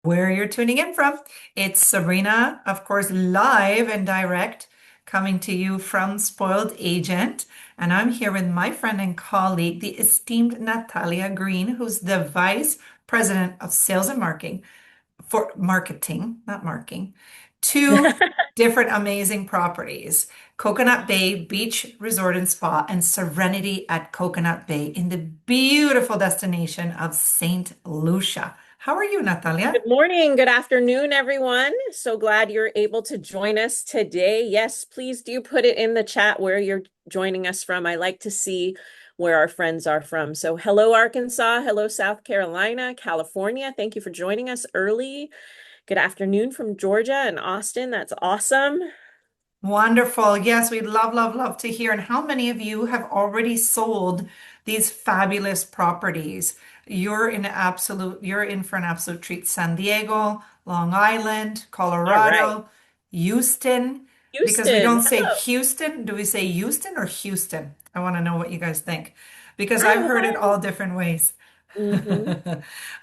where you're tuning in from. It's Sabrina, of course, live and direct, coming to you from Spoiled Agent. And I'm here with my friend and colleague, the esteemed Natalia Green, who's the Vice President of Sales and Marketing for marketing, not marking, two different amazing properties. Coconut Bay Beach Resort and Spa and Serenity at Coconut Bay in the beautiful destination of Saint Lucia. How are you, Natalia? Good morning, good afternoon, everyone. So glad you're able to join us today. Yes, please do put it in the chat where you're joining us from. I like to see where our friends are from. So, hello, Arkansas. Hello, South Carolina, California. Thank you for joining us early. Good afternoon from Georgia and Austin. That's awesome. Wonderful. Yes, we'd love, love, love to hear. And how many of you have already sold these fabulous properties? You're in for an absolute treat. San Diego, Long Island, All right. Colorado, Houston, because we Houston. don't say Houston. Do we say Houston or Houston? I want to know what you guys think because I've heard it Hello. all different ways. Hmm.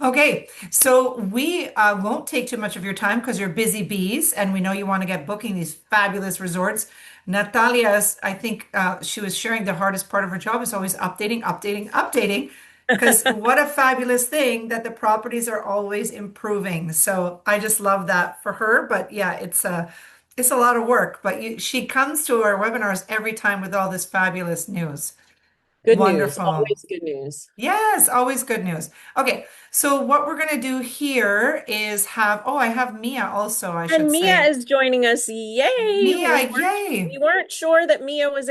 Okay, so we won't take too much of your time because you're busy bees, and we know you want to get booking these fabulous resorts. Natalia's, I think she was sharing the hardest part of her job is always updating, updating, updating. Because what a fabulous thing that the properties are always improving. So I just love that for her. But yeah, it's a lot of work. But she comes to our webinars every time with all this fabulous news. Good news. Wonderful. Always good news. Yes, always good news. Okay, so what we're gonna do here is I have Mia also, I should And Mia say. is joining us. Yay! Mia, We yay. weren't sure that Mia was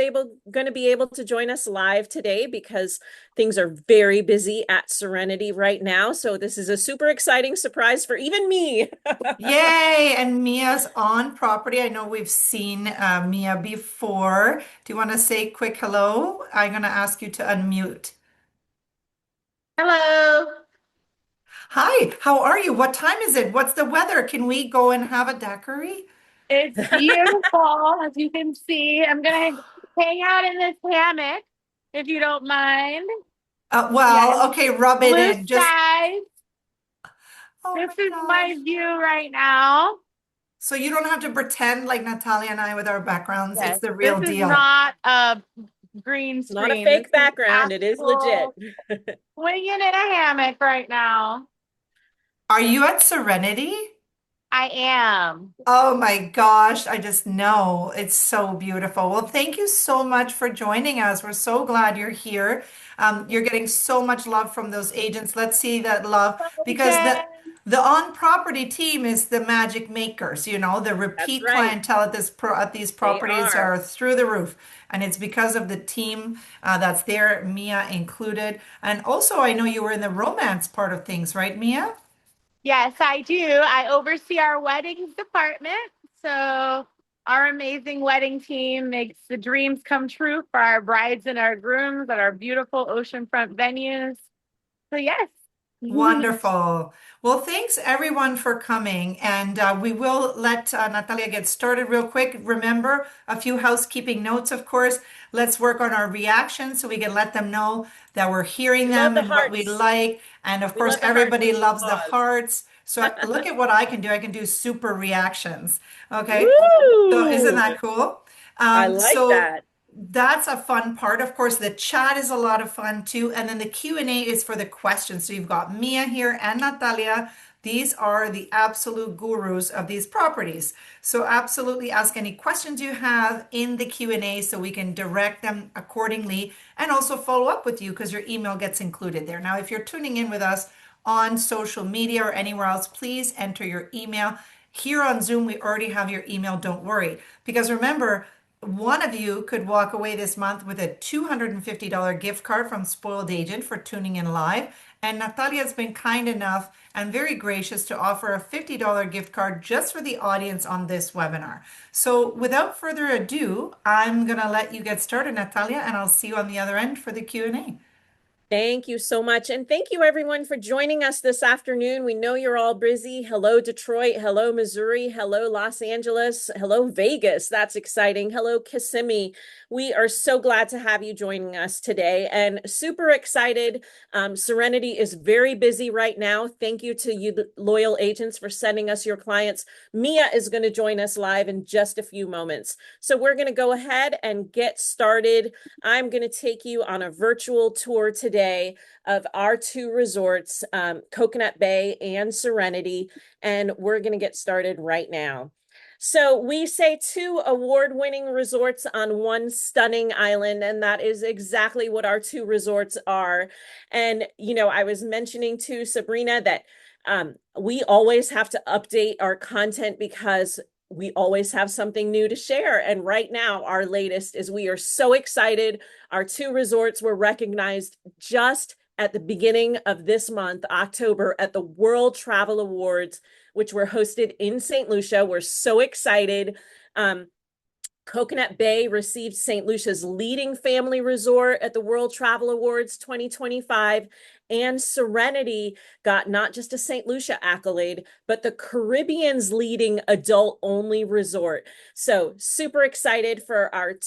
going to be able to join us live today because things are very busy at Serenity right now. So this is a super exciting surprise for even me. Yay. And Mia's on property. I know we've seen Mia before. Do you want to say quick hello? I'm gonna ask you to unmute. Hello. Hi, how are you? What time is it? What's the weather? Can we go and have a daiquiri? It's beautiful, as you can see. I'm gonna hang out in this hammock if you don't mind. Yes, Okay, rub it blue in. Just, skies. oh This my is gosh. my view right now. So you don't have to pretend like Natalia and I with our backgrounds. It's Yes, the this real is deal. not a green Not a screen. This fake is background. It is legit. actual swinging in a hammock right now. Are you at Serenity? I am. Oh my gosh, I just know it's so beautiful. Well, thank you so much for joining us. We're so glad you're here. You're getting so much love from those agents. Let's see that love Hi, because Jen. the on-property team is the magic makers. The That's repeat right. clientele at these They properties are. are through the roof, and it's because of the team that's there, Mia included. And also, I know you were in the romance part of things, right, Mia? Yes, I do. I oversee our weddings department. So, our amazing wedding team makes the dreams come true for our brides and our grooms at our beautiful oceanfront venues. So, yes. Wonderful. Well, thanks everyone for coming. And we will let Natalia get started real quick. Remember, a few housekeeping notes, of course. Let's work on our reactions so we can let them know that we're hearing We love them the and what we hearts. like. And of We course, love the hearts everybody and the loves the applause. hearts. So look at what I can do. I can do super reactions. Okay. So isn't Woo! that cool? I like So that. that's a fun part. Of course, the chat is a lot of fun too. And then the Q&A is for the questions. So you've got Mia here and Natalia. These are the absolute gurus of these properties. So absolutely ask any questions you have in the Q&A so we can direct them accordingly and also follow up with you because your email gets included there. Now, if you're tuning in with us on social media or anywhere else, please enter your email. Here on Zoom, we already have your email. Don't worry. Because remember, one of you could walk away this month with a $250 gift card from Spoiled Agent for tuning in live. And Natalia's been kind enough and very gracious to offer a $50 gift card just for the audience on this webinar. So without further ado, I'm going to let you get started, Natalia, and I'll see you on the other end for the Q&A. Thank you so much. And thank you, everyone, for joining us this afternoon. We know you're all busy. Hello, Detroit. Hello, Missouri. Hello, Los Angeles. Hello, Vegas. That's exciting. Hello, Kissimmee. We are so glad to have you joining us today and super excited. Serenity is very busy right now. Thank you to you, the loyal agents, for sending us your clients. Mia is going to join us live in just a few moments. So we're going to go ahead and get started. I'm going to take you on a virtual tour today of our two resorts, Coconut Bay and Serenity, and we're going to get started right now. So we say two award-winning resorts on one stunning island, and that is exactly what our two resorts are. And, I was mentioning to Sabrina that we always have to update our content because we always have something new to share. And right now, our latest is we are so excited. Our two resorts were recognized just at the beginning of this month, October, at the World Travel Awards, which were hosted in St. Lucia. We're so excited. Coconut Bay received St. Lucia's leading family resort at the World Travel Awards 2025, and Serenity got not just a St. Lucia accolade, but the Caribbean's leading adult-only resort. So super excited for our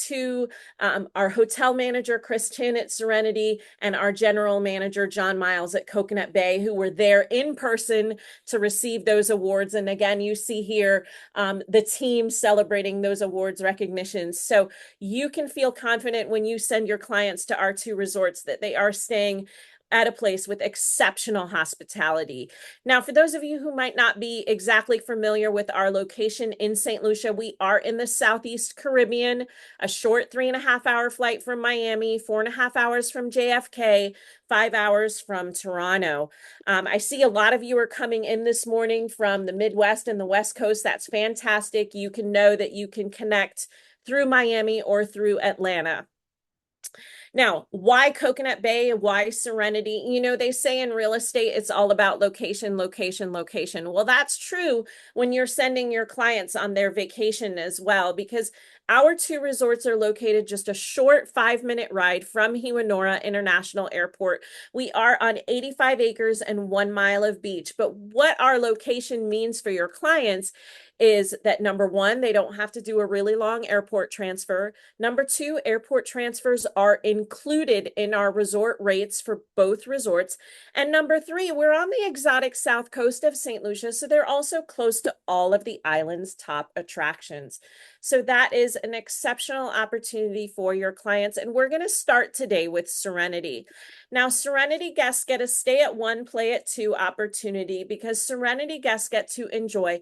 hotel manager, Chris Chin at Serenity, and our general manager, John Miles at Coconut Bay, who were there in person to receive those awards. And again, you see here the team celebrating those awards recognitions. So you can feel confident when you send your clients to our two resorts that they are staying at a place with exceptional hospitality. Now, for those of you who might not be exactly familiar with our location in St. Lucia, we are in the Southeast Caribbean, a short 3.5-hour flight from Miami, 4.5 hours from JFK, 5 hours from Toronto. I see a lot of you are coming in this morning from the Midwest and the West Coast. That's fantastic. You can know that you can connect through Miami or through Atlanta. Now, why Coconut Bay? Why Serenity? They say in real estate, it's all about location, location, location. Well, that's true when you're sending your clients on their vacation as well, because our two resorts are located just a short 5-minute ride from Hiwanora International Airport. We are on 85 acres and 1 mile of beach. But what our location means for your clients is that number one, they don't have to do a really long airport transfer. Number two, airport transfers are included in our resort rates for both resorts. And number three, we're on the exotic south coast of St. Lucia, so they're also close to all of the island's top attractions. So that is an exceptional opportunity for your clients. And we're going to start today with Serenity. Now, Serenity guests get a stay at one, play at two opportunity because Serenity guests get to enjoy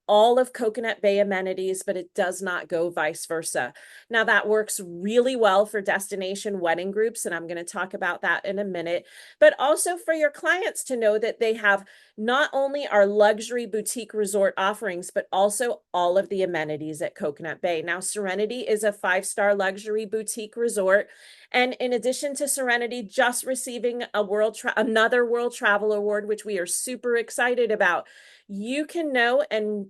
all of Coconut Bay amenities, but it does not go vice versa. Now, that works really well for destination wedding groups, and I'm going to talk about that in a minute, but also for your clients to know that they have not only our luxury boutique resort offerings, but also all of the amenities at Coconut Bay. Now, Serenity is a 5-star luxury boutique resort, and in addition to Serenity just receiving another World Travel Award, which we are super excited about, you can know and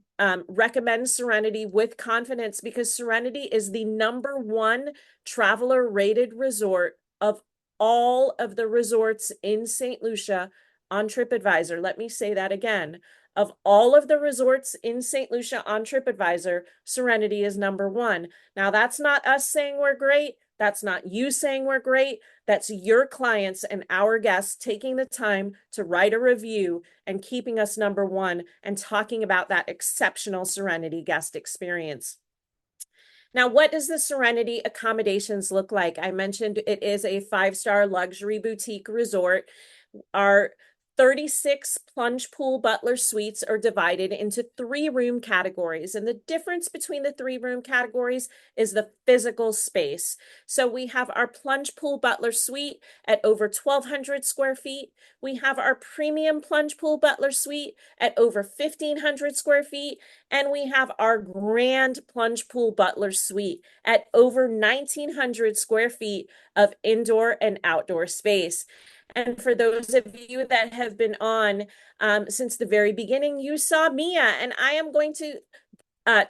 recommend Serenity with confidence because Serenity is the #1 traveler rated resort of all of the resorts in St. Lucia on TripAdvisor. Let me say that again. Of all of the resorts in St. Lucia on TripAdvisor, Serenity is #1. Now, that's not us saying we're great. That's not you saying we're great. That's your clients and our guests taking the time to write a review and keeping us #1 and talking about that exceptional Serenity guest experience. Now, what does the Serenity accommodations look like? I mentioned it is a 5-star luxury boutique resort. Our 36 plunge pool butler suites are divided into 3-room categories. And the difference between the 3-room categories is the physical space. So we have our plunge pool butler suite at over 1,200 square feet. We have our premium plunge pool butler suite at over 1,500 square feet. And we have our grand plunge pool butler suite at over 1,900 square feet of indoor and outdoor space. And for those of you that have been on since the very beginning, you saw Mia, and I am going to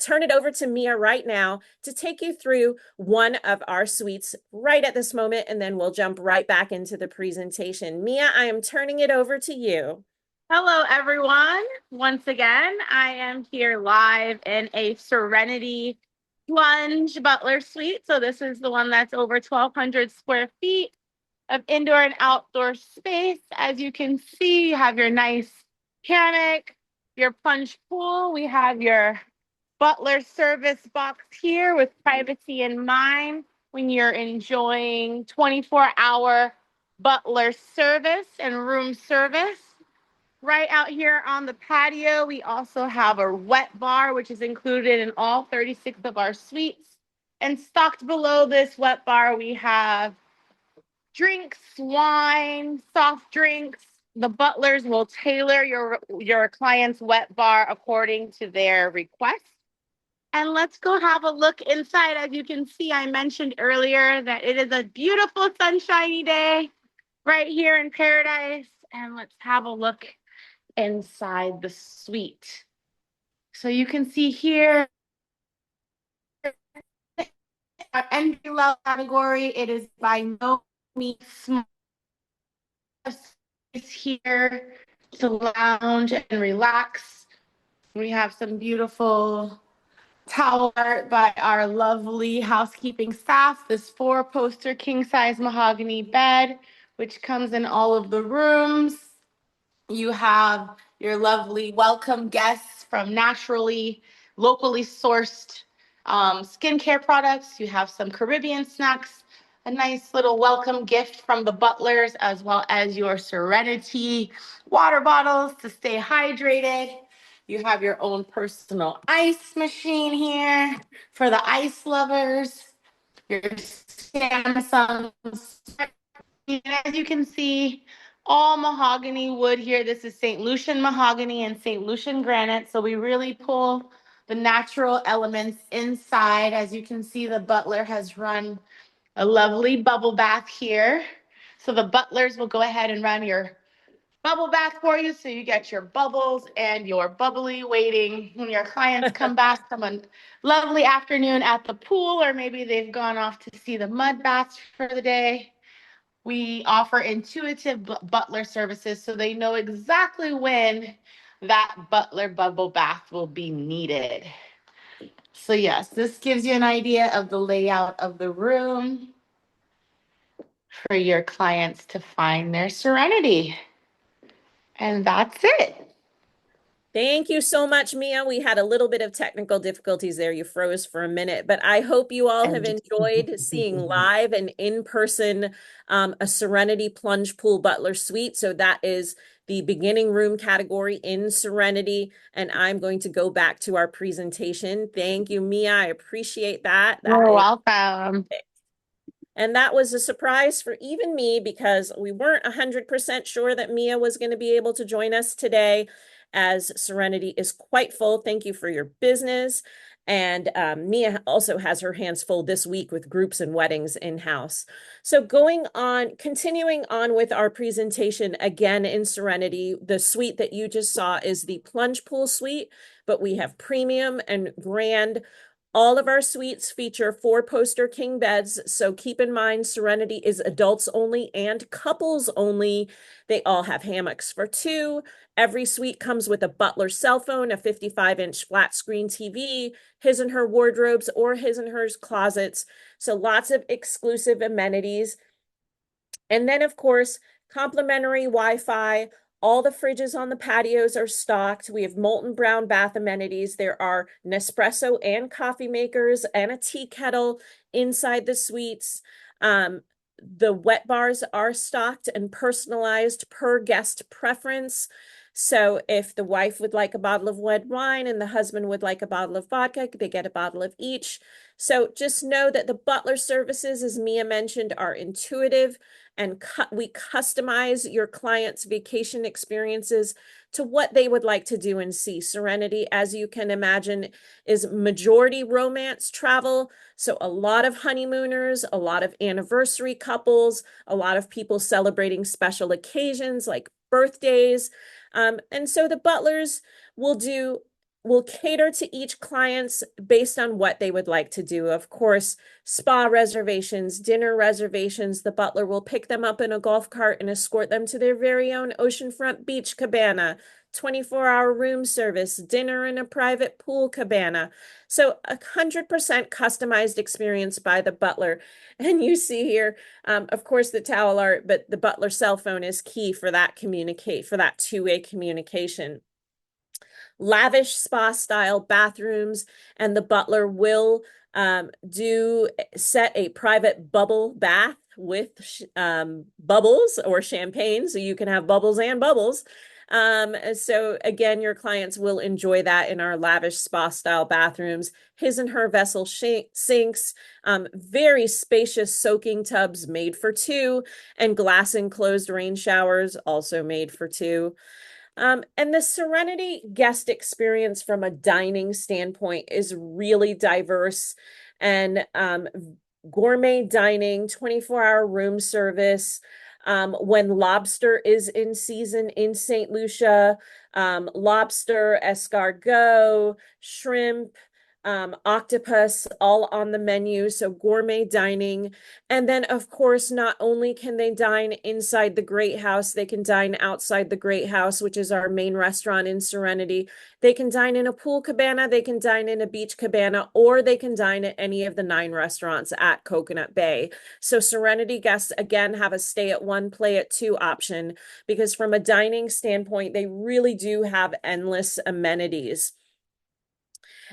turn it over to Mia right now to take you through one of our suites right at this moment, and then we'll jump right back into the presentation. Mia, I am turning it over to you. Hello, everyone. Once again, I am here live in a Serenity Plunge Butler Suite. So this is the one that's over 1,200 square feet of indoor and outdoor space. As you can see, you have your nice hammock, your plunge pool. We have your butler service box here with privacy in mind when you're enjoying 24-hour butler service and room service. Right out here on the patio, we also have a wet bar, which is included in all 36 of our suites. And stocked below this wet bar, we have drinks, wine, soft drinks. The butlers will tailor your client's wet bar according to their request. And let's go have a look inside. As you can see, I mentioned earlier that it is a beautiful sunshiny day right here in Paradise. And let's have a look inside the suite. So you can see here, our entry level category, it is by no means small. It's here to lounge and relax. We have some beautiful towel art by our lovely housekeeping staff. This 4-poster king-size mahogany bed, which comes in all of the rooms. You have your lovely welcome guests from naturally, locally sourced skincare products. You have some Caribbean snacks, a nice little welcome gift from the butlers, as well as your Serenity water bottles to stay hydrated. You have your own personal ice machine here for the ice lovers. Your Samsung. And as you can see, all mahogany wood here. This is Saint Lucian mahogany and Saint Lucian granite. So we really pull the natural elements inside. As you can see, the butler has run a lovely bubble bath here. So the butlers will go ahead and run your bubble bath for you. So you get your bubbles and your bubbly waiting when your clients come back from a lovely afternoon at the pool, or maybe they've gone off to see the mud baths for the day. We offer intuitive butler services so they know exactly when that butler bubble bath will be needed. So yes, this gives you an idea of the layout of the room for your clients to find their serenity. And that's it. Thank you so much, Mia. We had a little bit of technical difficulties there. You froze for a minute, but I hope you all have enjoyed seeing live and in person a Serenity Plunge Pool Butler Suite. So that is the beginning room category in Serenity. And I'm going to go back to our presentation. Thank you, Mia. I appreciate that. You're welcome. And that was a surprise for even me because we weren't 100% sure that Mia was going to be able to join us today, as Serenity is quite full. Thank you for your business. And Mia also has her hands full this week with groups and weddings in-house. So continuing on with our presentation again in Serenity, the suite that you just saw is the plunge pool suite, but we have premium and grand. All of our suites feature 4-poster king beds, so keep in mind Serenity is adults only and couples only. They all have hammocks for two. Every suite comes with a butler cell phone, a 55-inch flat screen TV, his and her wardrobes or his and hers closets. So lots of exclusive amenities. And then, of course, complimentary Wi-Fi. All the fridges on the patios are stocked. We have molten brown bath amenities. There are Nespresso and coffee makers and a tea kettle inside the suites. The wet bars are stocked and personalized per guest preference. So if the wife would like a bottle of red wine and the husband would like a bottle of vodka, they get a bottle of each. So just know that the butler services, as Mia mentioned, are intuitive, and we customize your clients' vacation experiences to what they would like to do and see. Serenity, as you can imagine, is majority romance travel. So a lot of honeymooners, a lot of anniversary couples, a lot of people celebrating special occasions like birthdays. And so the butlers will do We'll cater to each client's based on what they would like to do. Of course, spa reservations, dinner reservations, the butler will pick them up in a golf cart and escort them to their very own oceanfront beach cabana, 24-hour room service, dinner in a private pool cabana. So 100% customized experience by the butler. And you see here, of course, the towel art, but the butler cell phone is key for that two-way communication. Lavish spa style bathrooms, and the butler will set a private bubble bath with bubbles or champagne, so you can have bubbles and bubbles. So again, your clients will enjoy that in our lavish spa style bathrooms, his and her vessel sinks, very spacious soaking tubs made for two, and glass enclosed rain showers also made for two. And the Serenity guest experience from a dining standpoint is really diverse, and gourmet dining, 24-hour room service. When lobster is in season in Saint Lucia, lobster, escargot, shrimp, octopus, all on the menu. So gourmet dining. And then, of course, not only can they dine inside the Great House, they can dine outside the Great House, which is our main restaurant in Serenity. They can dine in a pool cabana, they can dine in a beach cabana, or they can dine at any of the 9 restaurants at Coconut Bay. So Serenity guests, again, have a stay at 1, play at 2 option, because from a dining standpoint, they really do have endless amenities.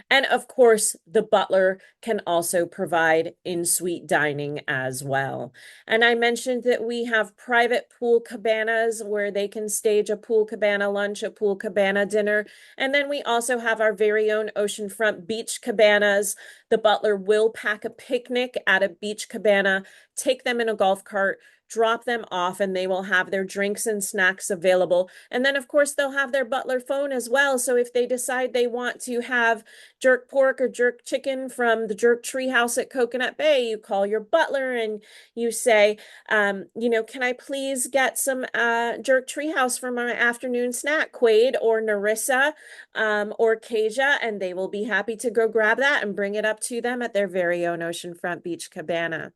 And of course, the butler can also provide in-suite dining as well. And I mentioned that we have private pool cabanas where they can stage a pool cabana lunch, a pool cabana dinner. And then we also have our very own oceanfront beach cabanas. The butler will pack a picnic at a beach cabana, take them in a golf cart, drop them off, and they will have their drinks and snacks available. And then, of course, they'll have their butler phone as well. So if they decide they want to have jerk pork or jerk chicken from the Jerk Treehouse at Coconut Bay, you call your butler and you say, can I please get some Jerk Treehouse for my afternoon snack, Quaid or Narissa or Kasia, and they will be happy to go grab that and bring it up to them at their very own oceanfront beach cabana.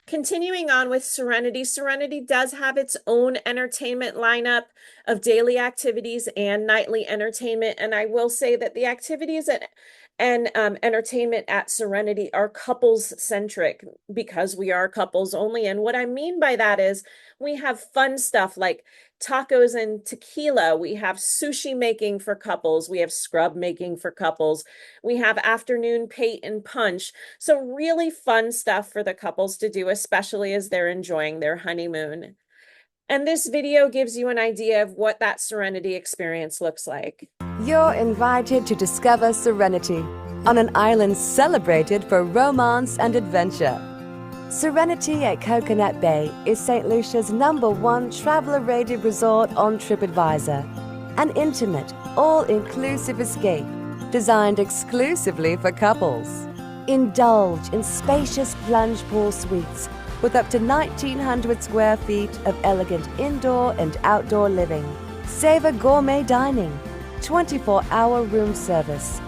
Continuing on with Serenity, Serenity does have its own entertainment lineup of daily activities and nightly entertainment. And I will say that the activities and entertainment at Serenity are couples centric because we are couples only. And what I mean by that is we have fun stuff like tacos and tequila. We have sushi making for couples. We have scrub making for couples. We have afternoon pate and punch. So really fun stuff for the couples to do, especially as they're enjoying their honeymoon. And this video gives you an idea of what that Serenity experience looks like. You're invited to discover Serenity on an island celebrated for romance and adventure. Serenity at Coconut Bay is St. Lucia's #1 traveler-rated resort on TripAdvisor. An intimate, all-inclusive escape designed exclusively for couples. Indulge in spacious plunge pool suites with up to 1,900 square feet of elegant indoor and outdoor living. Savor gourmet dining, 24-hour room service,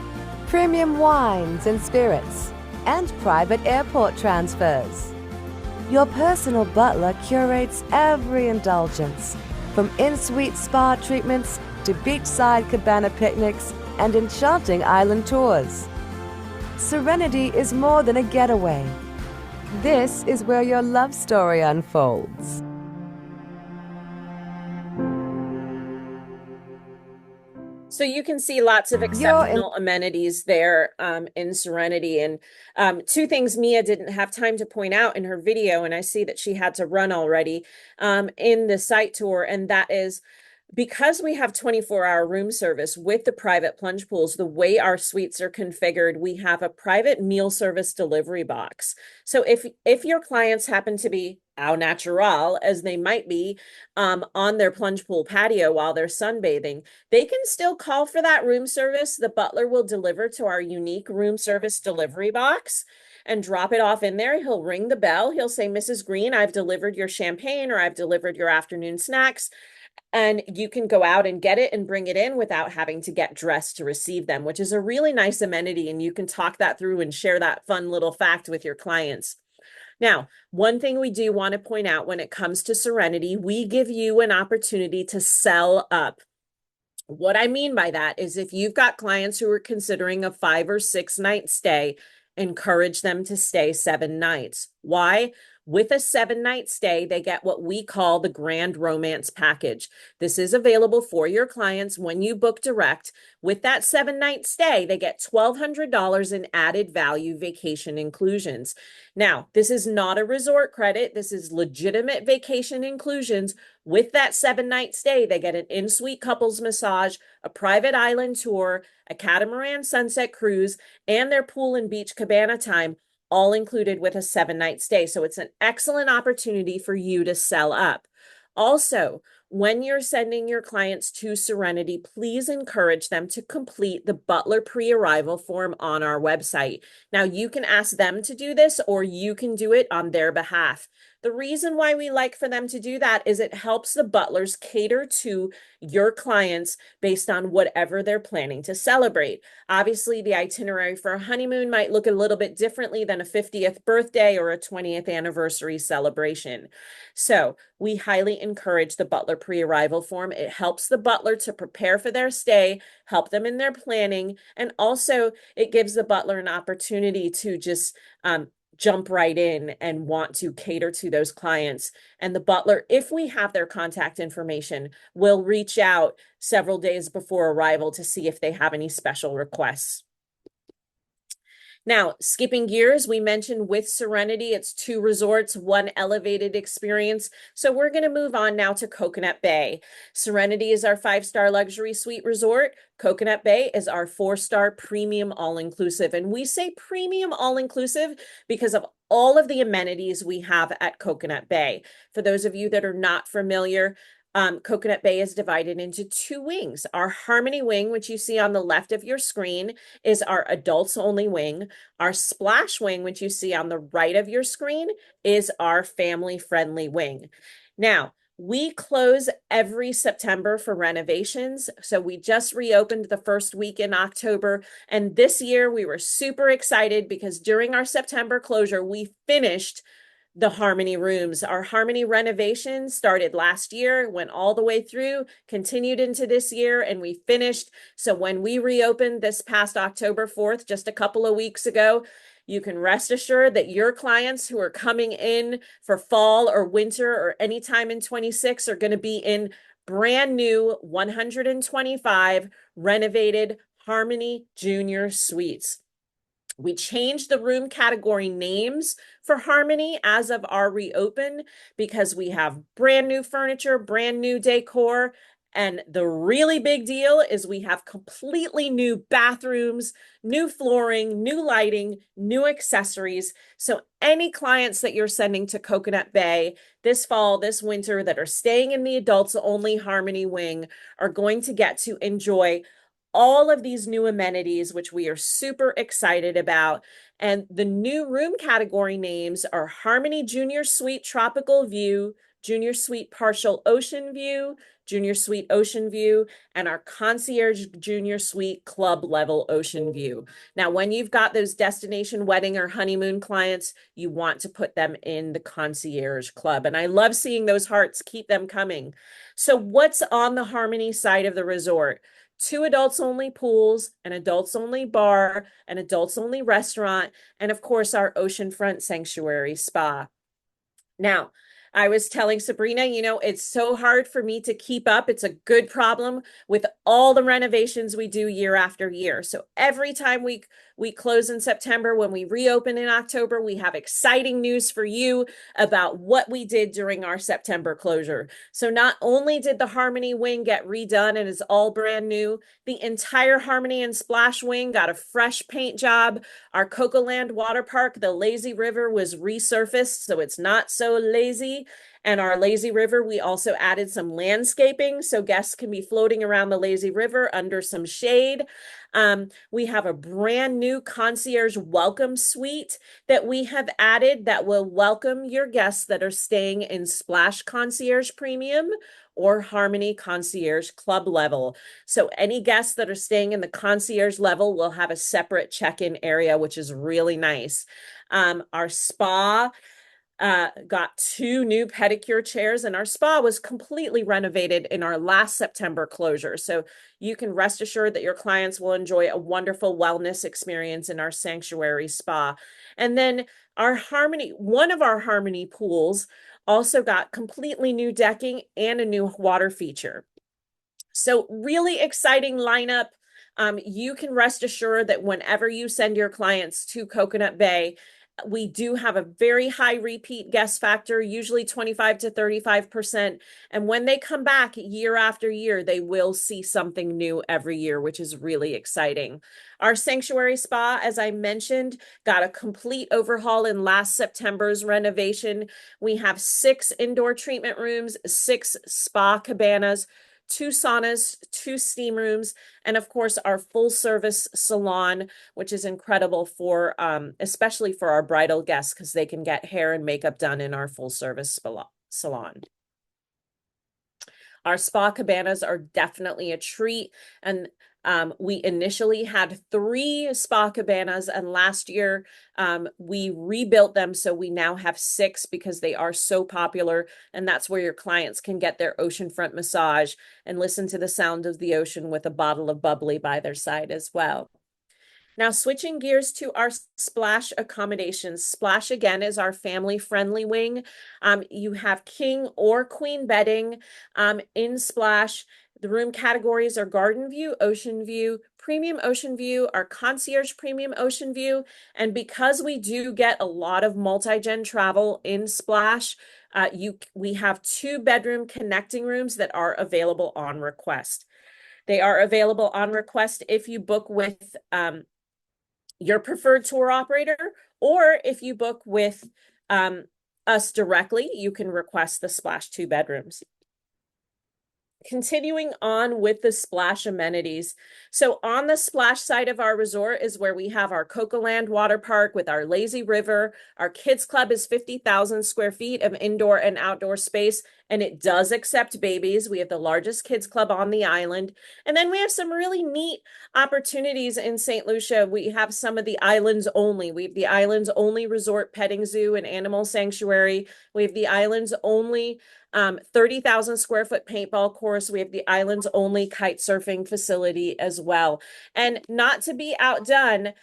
premium wines and spirits, and private airport transfers. Your personal butler curates every indulgence, from in-suite spa treatments to beachside cabana picnics and enchanting island tours. Serenity is more than a getaway. This is where your love story unfolds. So you can see lots of exceptional amenities there in Serenity. And 2 things Mia didn't have time to point out in her video, and I see that she had to run already in the site tour, and that is because we have 24-hour room service with the private plunge pools, the way our suites are configured, we have a private meal service delivery box. So if your clients happen to be au natural, as they might be, on their plunge pool patio while they're sunbathing, they can still call for that room service. The butler will deliver to our unique room service delivery box and drop it off in there. He'll ring the bell. He'll say, Mrs. Green, I've delivered your champagne or I've delivered your afternoon snacks. and you can go out and get it and bring it in without having to get dressed to receive them, which is a really nice amenity. And you can talk that through and share that fun little fact with your clients. Now, one thing we do want to point out when it comes to Serenity, we give you an opportunity to sell up. What I mean by that is if you've got clients who are considering a 5 or 6 night stay, encourage them to stay 7 nights. Why? With a 7-night stay, they get what we call the Grand Romance Package. This is available for your clients when you book direct. With that 7-night stay, they get $1,200 in added value vacation inclusions. Now, this is not a resort credit. This is legitimate vacation inclusions. With that 7-night stay, they get an in-suite couples massage, a private island tour, a catamaran sunset cruise, and their pool and beach cabana time, all included with a 7-night stay. So it's an excellent opportunity for you to sell up. Also, when you're sending your clients to Serenity, please encourage them to complete the Butler pre-arrival form on our website. Now, you can ask them to do this or you can do it on their behalf. The reason why we like for them to do that is it helps the butlers cater to your clients based on whatever they're planning to celebrate. Obviously, the itinerary for a honeymoon might look a little bit differently than a 50th birthday or a 20th anniversary celebration. So we highly encourage the butler pre-arrival form. It helps the butler to prepare for their stay, help them in their planning, and also it gives the butler an opportunity to just jump right in and want to cater to those clients. And the butler, if we have their contact information, will reach out several days before arrival to see if they have any special requests. Now, skipping gears, we mentioned with Serenity, it's 2 resorts, 1 elevated experience. So we're going to move on now to Coconut Bay. Serenity is our 5-star luxury suite resort. Coconut Bay is our 4-star premium all-inclusive. And we say premium all-inclusive because of all of the amenities we have at Coconut Bay. For those of you that are not familiar, Coconut Bay is divided into 2 wings. Our Harmony wing, which you see on the left of your screen, is our adults only wing. Our Splash wing, which you see on the right of your screen, is our family friendly wing. Now, we close every September for renovations. So we just reopened the first week in October. And this year we were super excited because during our September closure, we finished the Harmony rooms. Our Harmony renovation started last year, went all the way through, continued into this year, and we finished. So when we reopened this past October 4th, just a couple of weeks ago, you can rest assured that your clients who are coming in for fall or winter or anytime in 26 are going to be in brand new 125 renovated Harmony Junior Suites. We changed the room category names for Harmony as of our reopen because we have brand new furniture, brand new decor, and the really big deal is we have completely new bathrooms, new flooring, new lighting, new accessories. So any clients that you're sending to Coconut Bay this fall, this winter that are staying in the adults only Harmony wing are going to get to enjoy all of these new amenities, which we are super excited about. And the new room category names are Harmony Junior Suite Tropical View, Junior Suite Partial Ocean View, Junior Suite Ocean View, and our Concierge Junior Suite Club Level Ocean View. Now, when you've got those destination wedding or honeymoon clients, you want to put them in the Concierge Club. And I love seeing those hearts. Keep them coming. So what's on the Harmony side of the resort? 2 adults only pools, an adults only bar, an adults only restaurant, and of course our oceanfront sanctuary spa. Now, I was telling Sabrina, it's so hard for me to keep up. It's a good problem with all the renovations we do year after year. So every time we close in September, when we reopen in October, we have exciting news for you about what we did during our September closure. So not only did the Harmony wing get redone and is all brand new, the entire Harmony and Splash wing got a fresh paint job. Our Cocoland water park, the lazy river, was resurfaced, so it's not so lazy. And our lazy river, we also added some landscaping so guests can be floating around the lazy river under some shade. We have a brand new concierge welcome suite that we have added that will welcome your guests that are staying in Splash Concierge Premium or Harmony Concierge Club level. So any guests that are staying in the concierge level will have a separate check-in area, which is really nice. Our spa got 2 new pedicure chairs, and our spa was completely renovated in our last September closure. So you can rest assured that your clients will enjoy a wonderful wellness experience in our sanctuary spa. And then one of our Harmony pools also got completely new decking and a new water feature. So really exciting lineup. You can rest assured that whenever you send your clients to Coconut Bay, we do have a very high repeat guest factor, usually 25 to 35%. And when they come back year after year, they will see something new every year, which is really exciting. Our sanctuary spa, as I mentioned, got a complete overhaul in last September's renovation. We have 6 indoor treatment rooms, 6 spa cabanas, 2 saunas, 2 steam rooms, and of course our full service salon, which is incredible for especially for our bridal guests, because they can get hair and makeup done in our full service salon. Our spa cabanas are definitely a treat, and we initially had 3 spa cabanas, and last year we rebuilt them, so we now have 6 because they are so popular, and that's where your clients can get their oceanfront massage and listen to the sound of the ocean with a bottle of bubbly by their side as well. Now, switching gears to our Splash accommodations. Splash, again, is our family-friendly wing. You have king or queen bedding in Splash. The room categories are garden view, ocean view, premium ocean view, our concierge premium ocean view. And because we do get a lot of multi-gen travel in Splash, we have 2 bedroom connecting rooms that are available on request. They are available on request if you book with your preferred tour operator, or if you book with us directly, you can request the Splash 2 bedrooms. Continuing on with the Splash amenities. So on the Splash side of our resort is where we have our Cocoland water park with our lazy river. Our kids club is 50,000 square feet of indoor and outdoor space, and it does accept babies. We have the largest kids club on the island. And then we have some really neat opportunities in St. Lucia. We have some of the islands only. We have the islands only resort petting zoo and animal sanctuary. We have the islands only 30,000 square foot paintball course. We have the island's only kite surfing facility as well. And not to be outdone,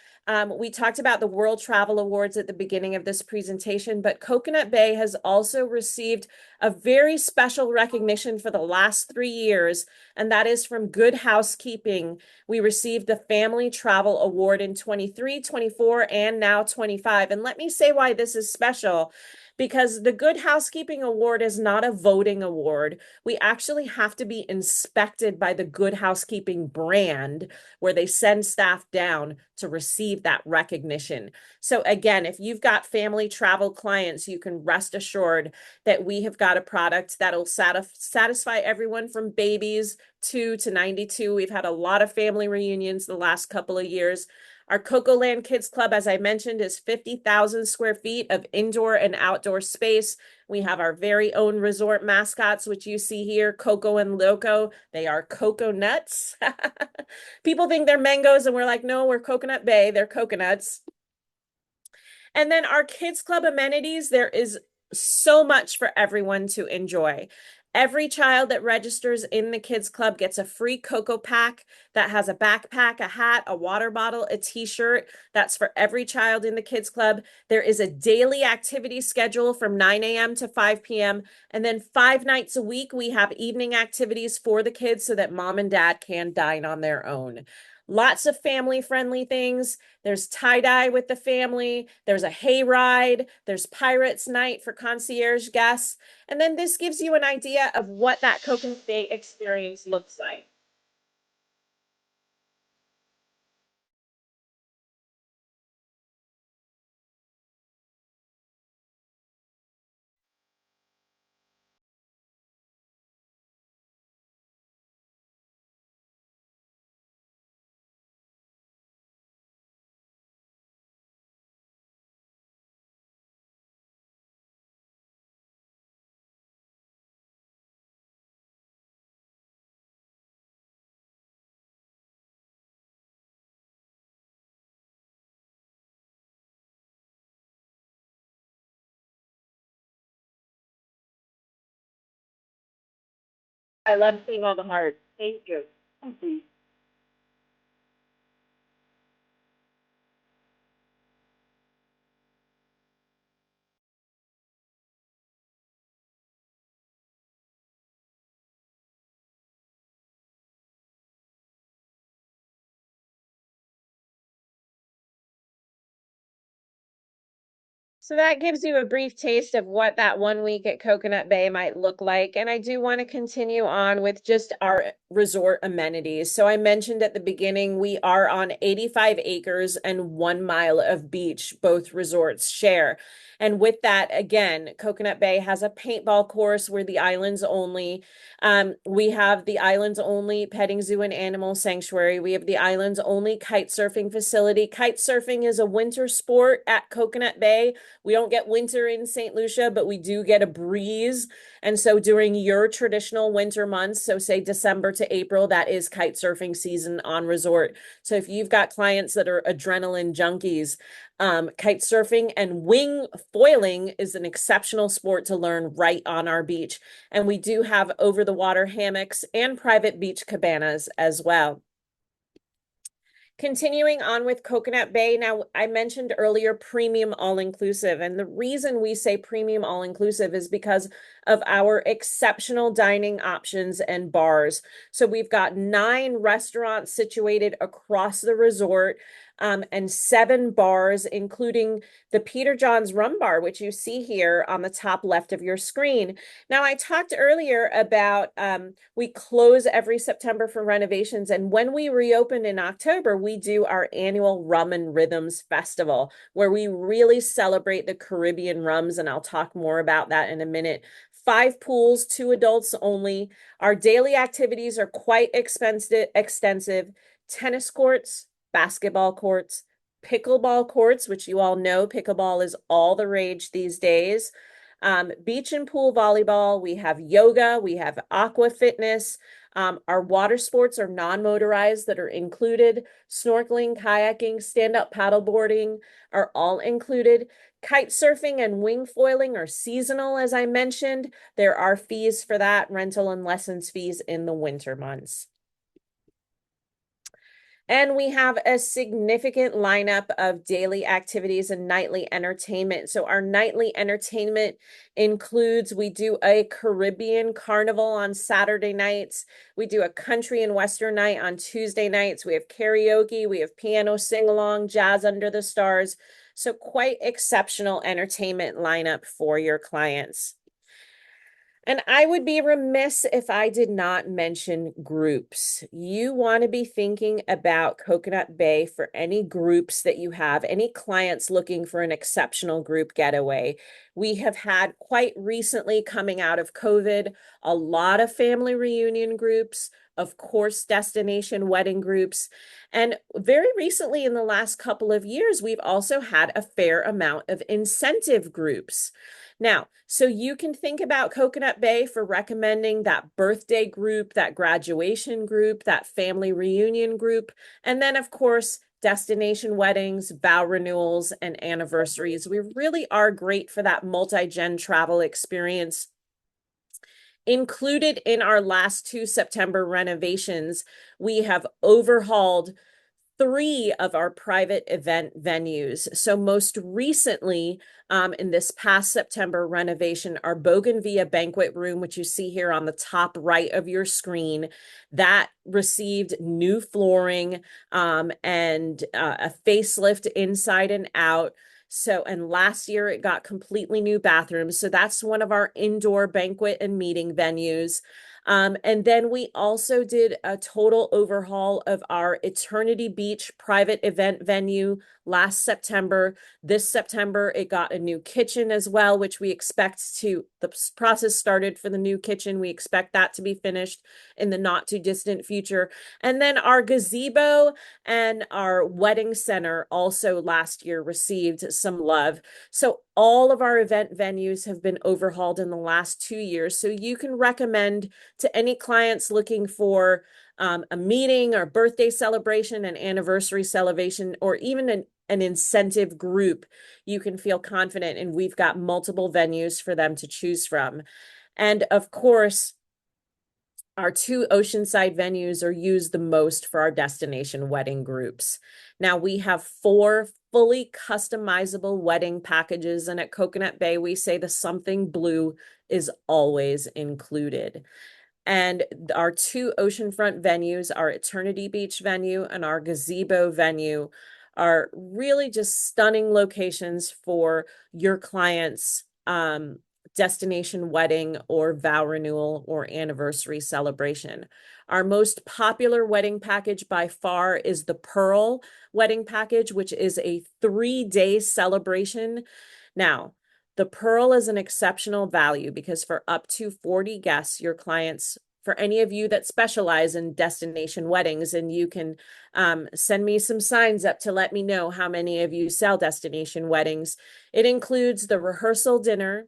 we talked about the World Travel Awards at the beginning of this presentation, but Coconut Bay has also received a very special recognition for the last 3 years, and that is from Good Housekeeping. We received the Family Travel Award in 23, 24, and now 25. And let me say why this is special. Because the Good Housekeeping Award is not a voting award. We actually have to be inspected by the Good Housekeeping brand, where they send staff down to receive that recognition. So again, if you've got family travel clients, you can rest assured that we have got a product that'll satisfy everyone from babies 2 to 92. We've had a lot of family reunions the last couple of years. Our Cocoland Kids Club, as I mentioned, is 50,000 square feet of indoor and outdoor space. We have our very own resort mascots, which you see here, Coco and Loco. They are cocoa nuts. People think they're mangoes, and we're like, no, we're Coconut Bay. They're coconuts. And then our Kids Club amenities, there is so much for everyone to enjoy. Every child that registers in the Kids Club gets a free Cocoa Pack that has a backpack, a hat, a water bottle, a t-shirt. That's for every child in the Kids Club. There is a daily activity schedule from 9 a.m. to 5 p.m. And then 5 nights a week, we have evening activities for the kids so that mom and dad can dine on their own. Lots of family-friendly things. There's tie-dye with the family. There's a hayride. There's Pirates Night for concierge guests. And then this gives you an idea of what that Coconut Bay experience looks like. I love seeing all the hearts. Thank you. So that gives you a brief taste of what that 1 week at Coconut Bay might look like. And I do want to continue on with just our resort amenities. So I mentioned at the beginning, we are on 85 acres and 1 mile of beach, both resorts share. And with that, again, Coconut Bay has a paintball course where the islands only. We have the islands only petting zoo and animal sanctuary. We have the islands only kite surfing facility. Kite surfing is a winter sport at Coconut Bay. We don't get winter in St. Lucia, but we do get a breeze. And so during your traditional winter months, so say December to April, that is kite surfing season on resort. So if you've got clients that are adrenaline junkies, kite surfing and wing foiling is an exceptional sport to learn right on our beach. And we do have over the water hammocks and private beach cabanas as well. Continuing on with Coconut Bay, now I mentioned earlier premium all-inclusive, and the reason we say premium all-inclusive is because of our exceptional dining options and bars. So we've got 9 restaurants situated across the resort, and 7 bars, including the Peter John's Rum Bar, which you see here on the top left of your screen. Now, I talked earlier about we close every September for renovations, and when we reopen in October, we do our annual Rum and Rhythms Festival, where we really celebrate the Caribbean rums, and I'll talk more about that in a minute. 5 pools, 2 adults only. Our daily activities are quite extensive. Tennis courts, basketball courts, pickleball courts, which you all know, pickleball is all the rage these days. Beach and pool volleyball. We have yoga. We have aqua fitness. Our water sports are non-motorized that are included. Snorkeling, kayaking, stand-up paddleboarding are all included. Kite surfing and wing foiling are seasonal, as I mentioned. There are fees for that, rental and lessons fees in the winter months. And we have a significant lineup of daily activities and nightly entertainment. So our nightly entertainment includes, we do a Caribbean carnival on Saturday nights. We do a country and western night on Tuesday nights. We have karaoke, we have piano sing-along, jazz under the stars. So quite exceptional entertainment lineup for your clients. And I would be remiss if I did not mention groups. You want to be thinking about Coconut Bay for any groups that you have, any clients looking for an exceptional group getaway. We have had quite recently, coming out of COVID, a lot of family reunion groups, of course, destination wedding groups. And very recently, in the last couple of years, we've also had a fair amount of incentive groups. Now, so you can think about Coconut Bay for recommending that birthday group, that graduation group, that family reunion group, and then, of course, destination weddings, vow renewals, and anniversaries. We really are great for that multi-gen travel experience. Included in our last 2 September renovations, we have overhauled 3 of our private event venues. So most recently, in this past September renovation, our Bougainvillea banquet room, which you see here on the top right of your screen, that received new flooring and a facelift inside and out. So, and last year it got completely new bathrooms. So that's one of our indoor banquet and meeting venues. And then we also did a total overhaul of our Eternity Beach private event venue last September. This September, it got a new kitchen as well, which we expect to, the process started for the new kitchen. We expect that to be finished in the not too distant future. And then our gazebo and our wedding center also last year received some love. So all of our event venues have been overhauled in the last 2 years. So you can recommend to any clients looking for a meeting or birthday celebration, an anniversary celebration, or even an incentive group, you can feel confident, and we've got multiple venues for them to choose from. And of course, Our two oceanside venues are used the most for our destination wedding groups. Now we have 4 fully customizable wedding packages, and at Coconut Bay, we say the something blue is always included. And our 2 oceanfront venues, our Eternity Beach venue and our Gazebo venue, are really just stunning locations for your clients' destination wedding or vow renewal or anniversary celebration. Our most popular wedding package by far is the Pearl wedding package, which is a 3-day celebration. Now, the Pearl is an exceptional value because for up to 40 guests, your clients, for any of you that specialize in destination weddings, and you can send me some signs up to let me know how many of you sell destination weddings. It includes the rehearsal dinner,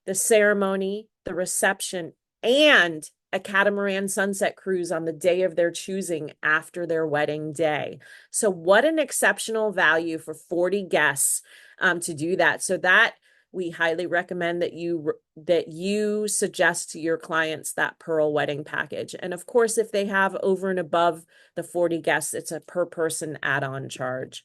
the ceremony, the reception, and a catamaran sunset cruise on the day of their choosing after their wedding day. So what an exceptional value for 40 guests to do that. So that we highly recommend that you suggest to your clients that Pearl wedding package. And of course, if they have over and above the 40 guests, it's a per person add-on charge.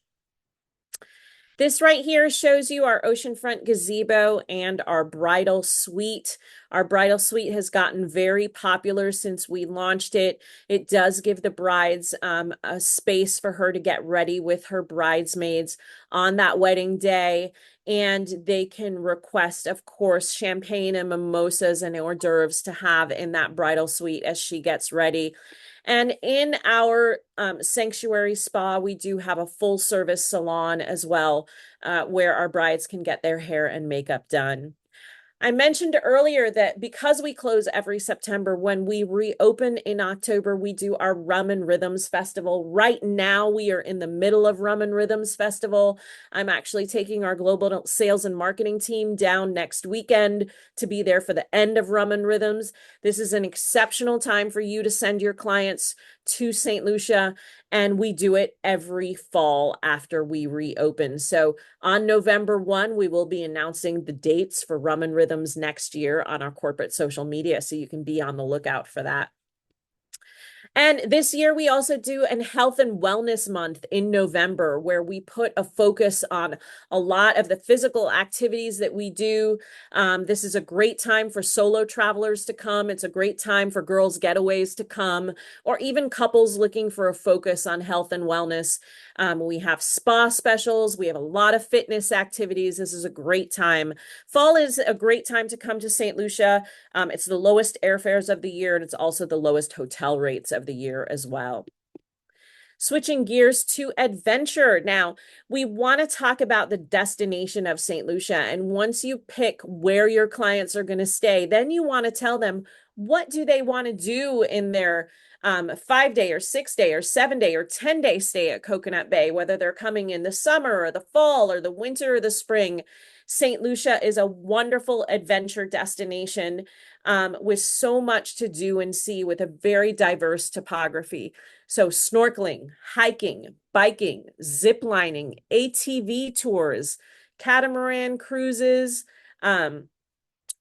This right here shows you our oceanfront gazebo and our bridal suite. Our bridal suite has gotten very popular since we launched it. It does give the brides a space for her to get ready with her bridesmaids on that wedding day. And they can request, of course, champagne and mimosas and hors d'oeuvres to have in that bridal suite as she gets ready. And in our sanctuary spa, we do have a full service salon as well, where our brides can get their hair and makeup done. I mentioned earlier that because we close every September, when we reopen in October, we do our Rum and Rhythms Festival. Right now, we are in the middle of Rum and Rhythms Festival. I'm actually taking our global sales and marketing team down next weekend to be there for the end of Rum and Rhythms. This is an exceptional time for you to send your clients to Saint Lucia, and we do it every fall after we reopen. So on November 1, we will be announcing the dates for Rum and Rhythms next year on our corporate social media, so you can be on the lookout for that. And this year, we also do an Health and Wellness Month in November, where we put a focus on a lot of the physical activities that we do. This is a great time for solo travelers to come. It's a great time for girls' getaways to come, or even couples looking for a focus on health and wellness. We have spa specials. We have a lot of fitness activities. This is a great time. Fall is a great time to come to St. Lucia. It's the lowest airfares of the year, and it's also the lowest hotel rates of the year as well. Switching gears to adventure. Now, we want to talk about the destination of St. Lucia. And once you pick where your clients are going to stay, then you want to tell them, what do they want to do in their 5-day or 6-day or 7-day or 10-day stay at Coconut Bay, whether they're coming in the summer or the fall or the winter or the spring. St. Lucia is a wonderful adventure destination with so much to do and see, with a very diverse topography. So snorkeling, hiking, biking, zip lining, ATV tours, catamaran cruises,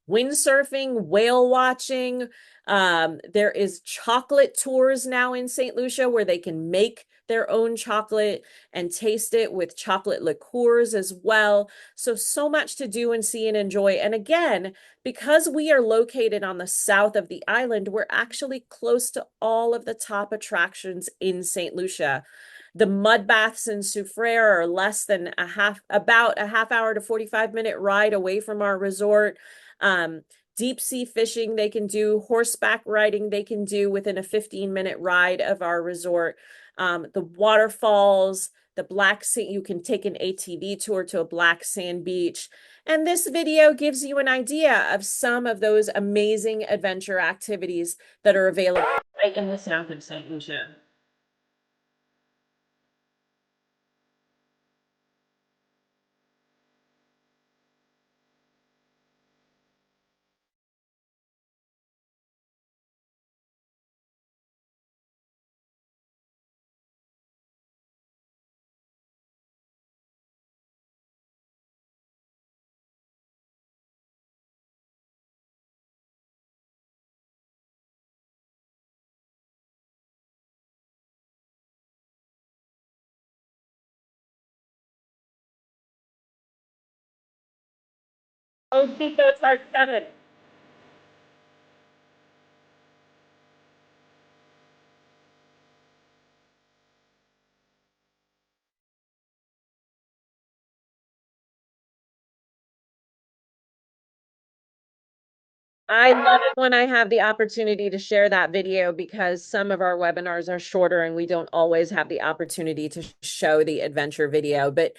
windsurfing, whale watching. There is chocolate tours now in St. Lucia where they can make their own chocolate and taste it with chocolate liqueurs as well. So much to do and see and enjoy. And again, because we are located on the south of the island, we're actually close to all of the top attractions in St. Lucia. The mud baths in Soufriere are less than about a half hour to 45-minute ride away from our resort. Deep sea fishing they can do, horseback riding they can do within a 15-minute ride of our resort. The waterfalls, the black sand, you can take an ATV tour to a black sand beach. And this video gives you an idea of some of those amazing adventure activities that are available right in the south of St. Lucia. Oh, those are 7. I love it when I have the opportunity to share that video because some of our webinars are shorter and we don't always have the opportunity to show the adventure video. But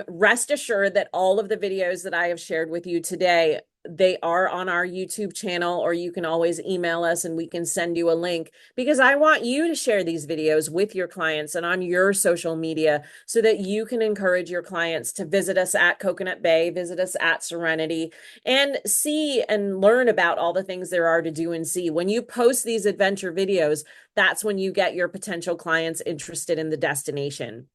rest assured that all of the videos that I have shared with you today, they are on our YouTube channel, or you can always email us and we can send you a link, because I want you to share these videos with your clients and on your social media so that you can encourage your clients to visit us at Coconut Bay, visit us at Serenity, and see and learn about all the things there are to do and see. When you post these adventure videos, that's when you get your potential clients interested in the destination.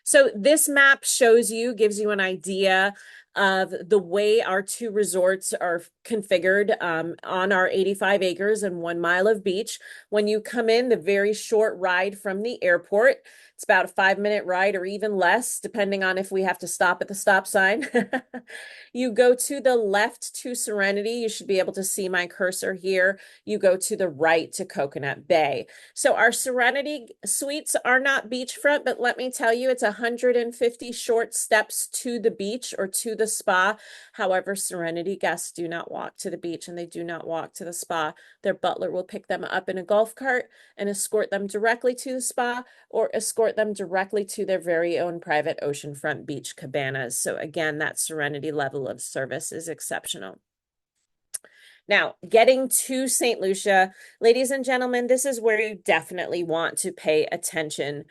So this map shows you, gives you an idea of the way our 2 resorts are configured on our 85 acres and 1 mile of beach. When you come in, the very short ride from the airport, it's about a 5-minute ride or even less, depending on if we have to stop at the stop sign. You go to the left to Serenity. You should be able to see my cursor here. You go to the right to Coconut Bay. So our Serenity suites are not beachfront, but let me tell you, it's 150 short steps to the beach or to the spa. However, Serenity guests do not walk to the beach and they do not walk to the spa. Their butler will pick them up in a golf cart and escort them directly to the spa, or escort them directly to their very own private oceanfront beach cabanas. So again, that Serenity level of service is exceptional. Now, getting to St. Lucia, ladies and gentlemen, this is where you definitely want to pay attention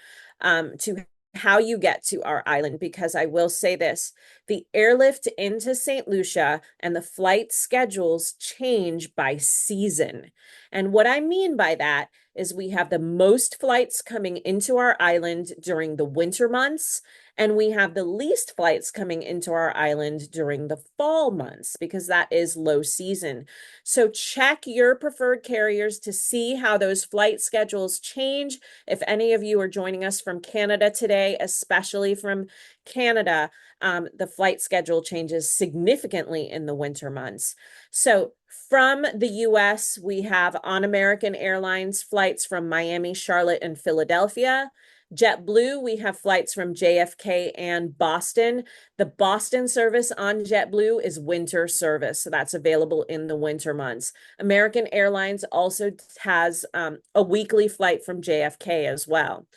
to how you get to our island, because I will say this, the airlift into St. Lucia and the flight schedules change by season. And what I mean by that is we have the most flights coming into our island during the winter months, and we have the least flights coming into our island during the fall months, because that is low season. So check your preferred carriers to see how those flight schedules change. If any of you are joining us from Canada today, especially from Canada, the flight schedule changes significantly in the winter months. So from the US, we have on American Airlines flights from Miami, Charlotte, and Philadelphia. JetBlue, we have flights from JFK and Boston. The Boston service on JetBlue is winter service, so that's available in the winter months. American Airlines also has a weekly flight from JFK as well.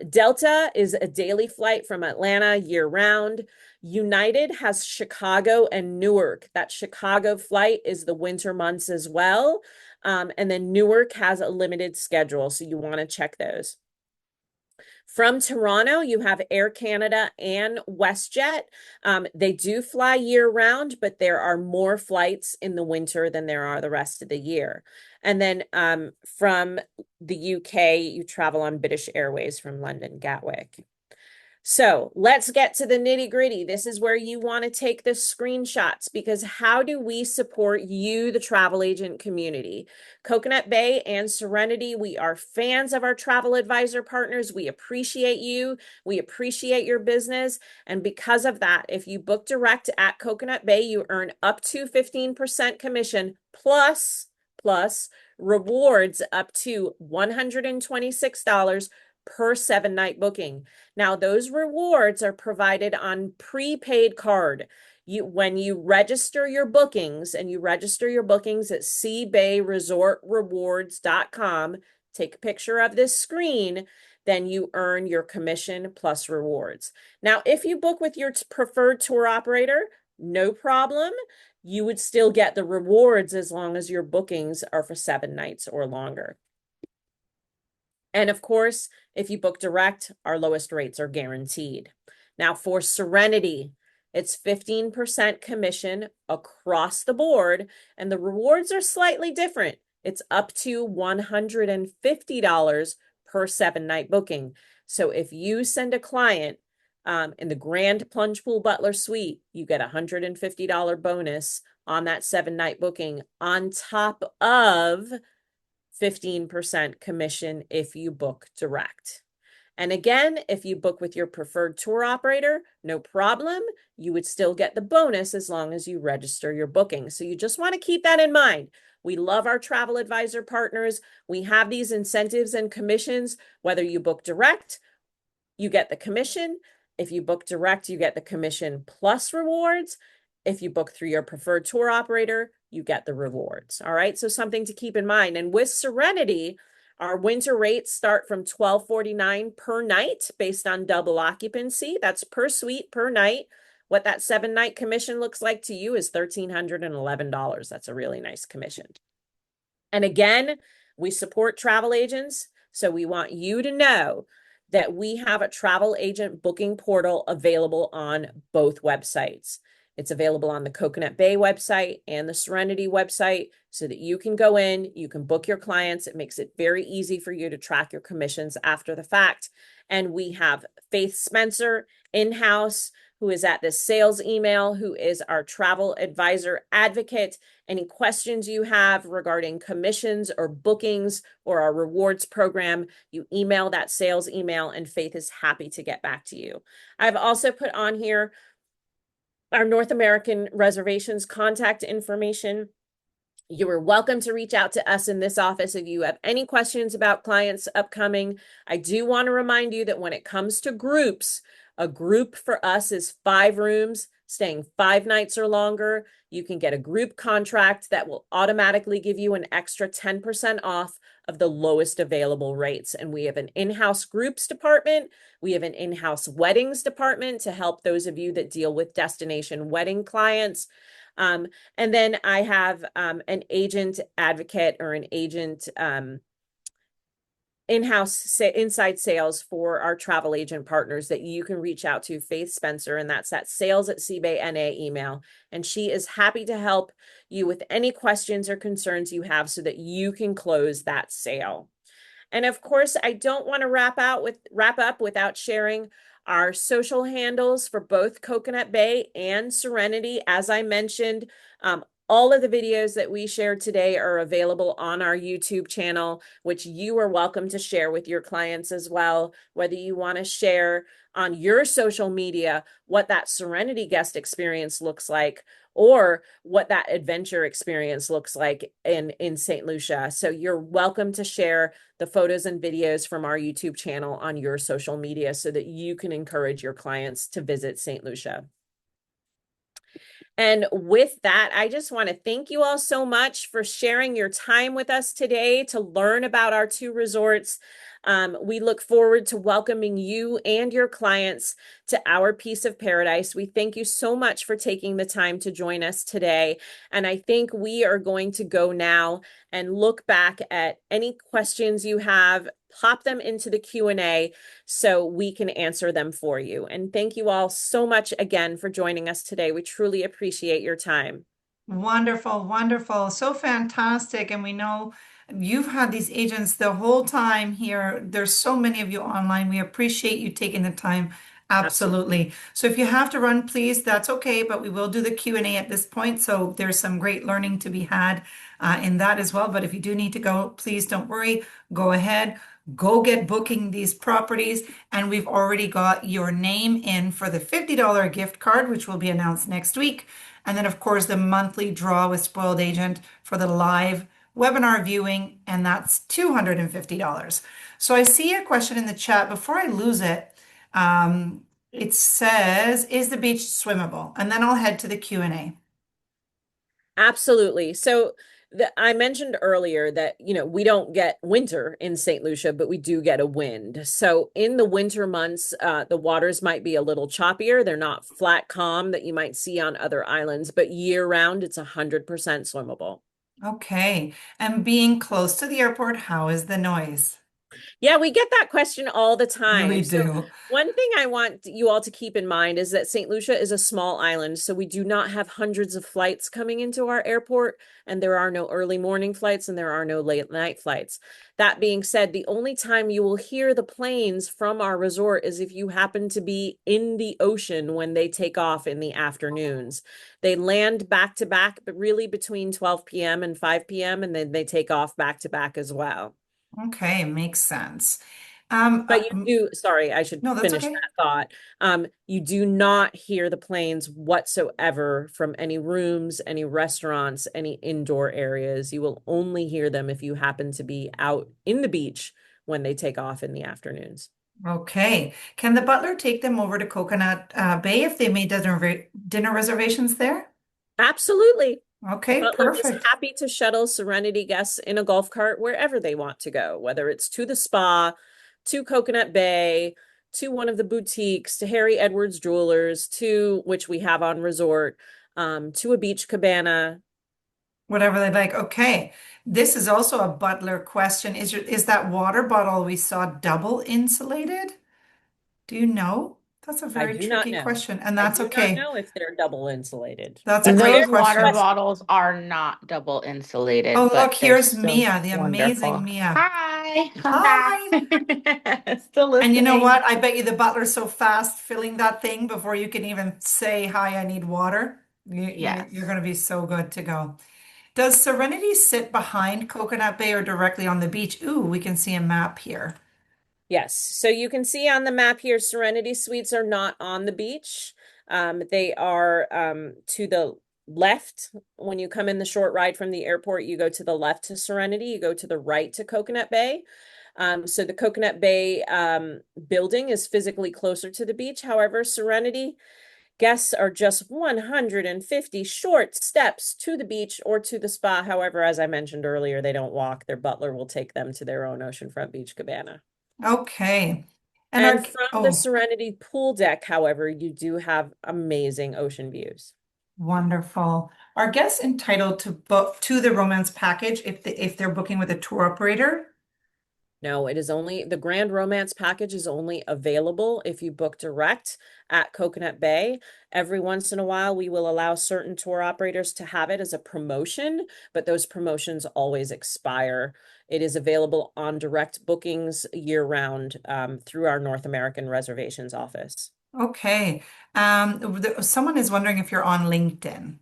Delta is a daily flight from Atlanta year-round. United has Chicago and Newark. That Chicago flight is the winter months as well. And then Newark has a limited schedule, so you want to check those. From Toronto, you have Air Canada and WestJet. They do fly year-round, but there are more flights in the winter than there are the rest of the year. And then from the UK, you travel on British Airways from London Gatwick. So let's get to the nitty-gritty. This is where you want to take the screenshots, because how do we support you, the travel agent community? Coconut Bay and Serenity, we are fans of our travel advisor partners. We appreciate you. We appreciate your business. And because of that, if you book direct at Coconut Bay, you earn up to 15% commission plus rewards up to $126 per 7-night booking. Now, those rewards are provided on prepaid card. When you register your bookings, and you register your bookings at seabayresortrewards.com, take a picture of this screen, then you earn your commission plus rewards. Now, if you book with your preferred tour operator, no problem. You would still get the rewards as long as your bookings are for 7 nights or longer. And of course, if you book direct, our lowest rates are guaranteed. Now for Serenity, it's 15% commission across the board, and the rewards are slightly different. It's up to $150 per 7-night booking. So if you send a client in the Grand Plunge Pool Butler Suite, you get a $150 bonus on that 7-night booking on top of 15% commission if you book direct. And again, if you book with your preferred tour operator, no problem. You would still get the bonus as long as you register your booking. So you just want to keep that in mind. We love our travel advisor partners. We have these incentives and commissions. Whether you book direct, you get the commission. If you book direct, you get the commission plus rewards. If you book through your preferred tour operator, you get the rewards. All right. So something to keep in mind. And with Serenity, our winter rates start from $12.49 per night based on double occupancy. That's per suite per night. What that 7-night commission looks like to you is $1,311. That's a really nice commission. And again, we support travel agents. So we want you to know that we have a travel agent booking portal available on both websites. It's available on the Coconut Bay website and the Serenity website so that you can go in, you can book your clients. It makes it very easy for you to track your commissions after the fact. And we have Faith Spencer in-house, who is at this sales email, who is our travel advisor advocate. Any questions you have regarding commissions or bookings or our rewards program, you email that sales email and Faith is happy to get back to you. I've also put on here our North American reservations contact information. You are welcome to reach out to us in this office if you have any questions about clients upcoming. I do want to remind you that when it comes to groups, a group for us is 5 rooms, staying 5 nights or longer. You can get a group contract that will automatically give you an extra 10% off of the lowest available rates. And we have an in-house groups department. We have an in-house weddings department to help those of you that deal with destination wedding clients. And then I have an agent advocate or an agent in-house inside sales for our travel agent partners that you can reach out to, Faith Spencer, and that's that sales@cbayna email. And she is happy to help you with any questions or concerns you have so that you can close that sale. And of course, I don't want to wrap up without sharing our social handles for both Coconut Bay and Serenity. As I mentioned, all of the videos that we shared today are available on our YouTube channel, which you are welcome to share with your clients as well. Whether you want to share on your social media what that Serenity guest experience looks like, or what that adventure experience looks like in St. Lucia. So you're welcome to share the photos and videos from our YouTube channel on your social media so that you can encourage your clients to visit St. Lucia. And with that, I just want to thank you all so much for sharing your time with us today to learn about our 2 resorts. We look forward to welcoming you and your clients to our piece of paradise. We thank you so much for taking the time to join us today. And I think we are going to go now and look back at any questions you have, pop them into the Q&A so we can answer them for you. And thank you all so much again for joining us today. We truly appreciate your time. Wonderful, wonderful. So fantastic. And we know you've had these agents the whole time here. There's so many of you online. We appreciate you taking the time. Absolutely. So if you have to run, please, that's okay, but we will do the Q&A at this point. So there's some great learning to be had in that as well. But if you do need to go, please don't worry. Go ahead. Go get booking these properties. And we've already got your name in for the $50 gift card, which will be announced next week. And then, of course, the monthly draw with Spoiled Agent for the live webinar viewing, and that's $250. So I see a question in the chat. Before I lose it, it says, is the beach swimmable? And then I'll head to the Q&A. Absolutely. So I mentioned earlier that, we don't get winter in St. Lucia, but we do get a wind. So in the winter months, the waters might be a little choppier. They're not flat calm that you might see on other islands, but year round, it's 100% swimmable. Okay. And being close to the airport, how is the noise? Yeah, we get that question all the time. We So do. one thing I want you all to keep in mind is that St. Lucia is a small island, so we do not have hundreds of flights coming into our airport, and there are no early morning flights and there are no late night flights. That being said, the only time you will hear the planes from our resort is if you happen to be in the ocean when they take off in the afternoons. They land back to back, but really between 12 p.m. and 5 p.m., and then they take off back to back as well. Okay, makes sense. Um, But uh, you um, do, sorry, I should no, that's finish okay. that thought. You do not hear the planes whatsoever from any rooms, any restaurants, any indoor areas. You will only hear them if you happen to be out in the beach when they take off in the afternoons. Okay. Can the butler take them over to Coconut Bay if they made dinner reservations there? Absolutely. The Okay, butler is perfect. happy to shuttle Serenity guests in a golf cart wherever they want to go, whether it's to the spa, to Coconut Bay, to one of the boutiques, to Harry Edwards Jewelers, to which we have on resort, to a beach cabana. Whatever they like. Okay. This is also a butler question. Is that water bottle we saw double insulated? Do you know? That's a I very do not tricky know. question, and I that's do not okay. know if they're double insulated. That's a That's a great Those very good water question. question. bottles are not double Oh, insulated, look, but they're here's still Mia, the amazing wonderful. Mia. Hi, I'm back. Hi. Still And you know listening. what? I bet you the butler's so fast filling that thing before you can even say, "Hi, I need water." You're Yes. going to be so good to go. Does Serenity sit behind Coconut Bay or directly on the beach? Ooh, we can see a map here. Yes. So you can see on the map here, Serenity Suites are not on the beach. They are to the left. When you come in the short ride from the airport, you go to the left to Serenity, you go to the right to Coconut Bay. So the Coconut Bay building is physically closer to the beach. However, Serenity guests are just 150 short steps to the beach or to the spa. However, as I mentioned earlier, they don't walk. Their butler will take them to their own oceanfront beach cabana. Okay. And And our, from the oh, Serenity pool deck, however, you do have amazing ocean views. wonderful. Are guests entitled to book to the romance package if they're booking with a tour operator? No, it is only the Grand Romance package is only available if you book direct at Coconut Bay. Every once in a while, we will allow certain tour operators to have it as a promotion, but those promotions always expire. It is available on direct bookings year round through our North American reservations office. Okay. Someone is wondering if you're on LinkedIn.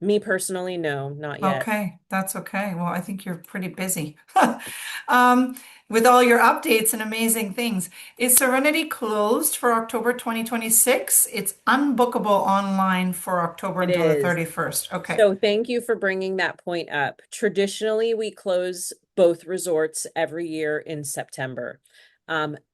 Me personally, no, not yet. Okay, that's okay. Well, I think you're pretty busy. Um, with all your updates and amazing things. Is Serenity closed for October 2026? It's unbookable online for October It until the is. 31st. Okay. So thank you for bringing that point up. Traditionally, we close both resorts every year in September.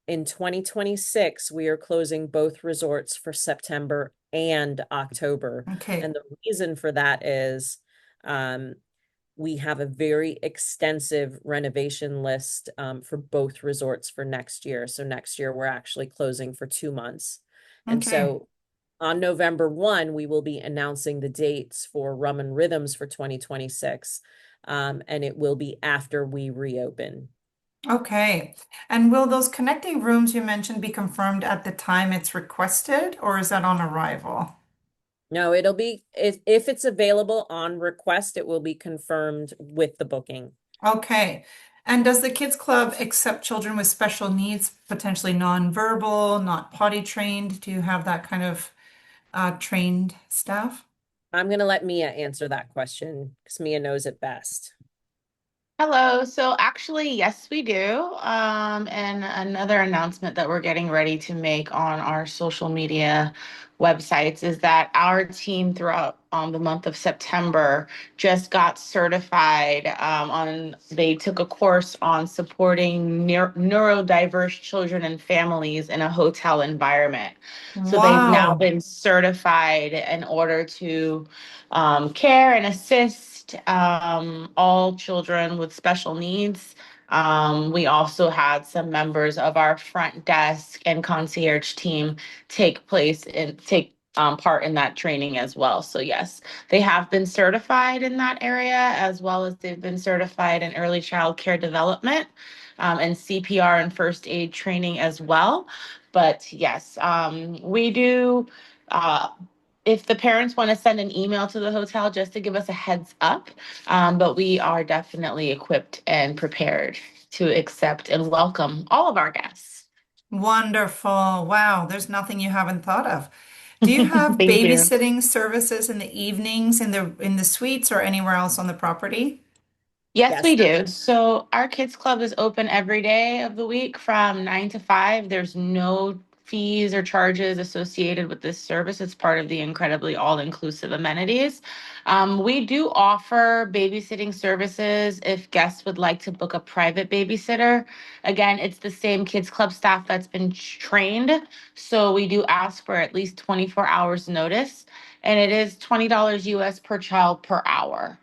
In 2026, we are closing both resorts for September and October. Okay. And the reason for that is um, we have a very extensive renovation list for both resorts for next year. So next year, we're actually closing for 2 months. And Okay. so on November 1, we will be announcing the dates for Rum and Rhythms for 2026. And it will be after we reopen. Okay. And will those connecting rooms you mentioned be confirmed at the time it's requested, or is that on arrival? No, it'll be, if it's available on request, it will be confirmed with the booking. Okay. And does the kids club accept children with special needs, potentially nonverbal, not potty trained? Do you have that kind of trained staff? I'm going to let Mia answer that question because Mia knows it best. Hello. So actually, yes, we do. And another announcement that we're getting ready to make on our social media websites is that our team throughout the month of September just got certified they took a course on supporting neurodiverse children and families in a hotel environment. So they've now Wow. been certified in order to care and assist all children with special needs. We also had some members of our front desk and concierge team take part in that training as well. So yes, they have been certified in that area as well as they've been certified in early child care development and CPR and first aid training as well. But yes, we do. Uh, if the parents want to send an email to the hotel just to give us a heads up, but we are definitely equipped and prepared to accept and welcome all of our guests. Wonderful. Wow. There's nothing you haven't thought of. Do you have Thank you. babysitting services in the evenings in the suites or anywhere else on the property? Yes, Yes. we do. So our kids club is open every day of the week from 9 to 5. There's no fees or charges associated with this service. It's part of the incredibly all-inclusive amenities. We do offer babysitting services if guests would like to book a private babysitter. Again, it's the same kids club staff that's been trained. So we do ask for at least 24 hours notice, and it is $20 US per child per hour.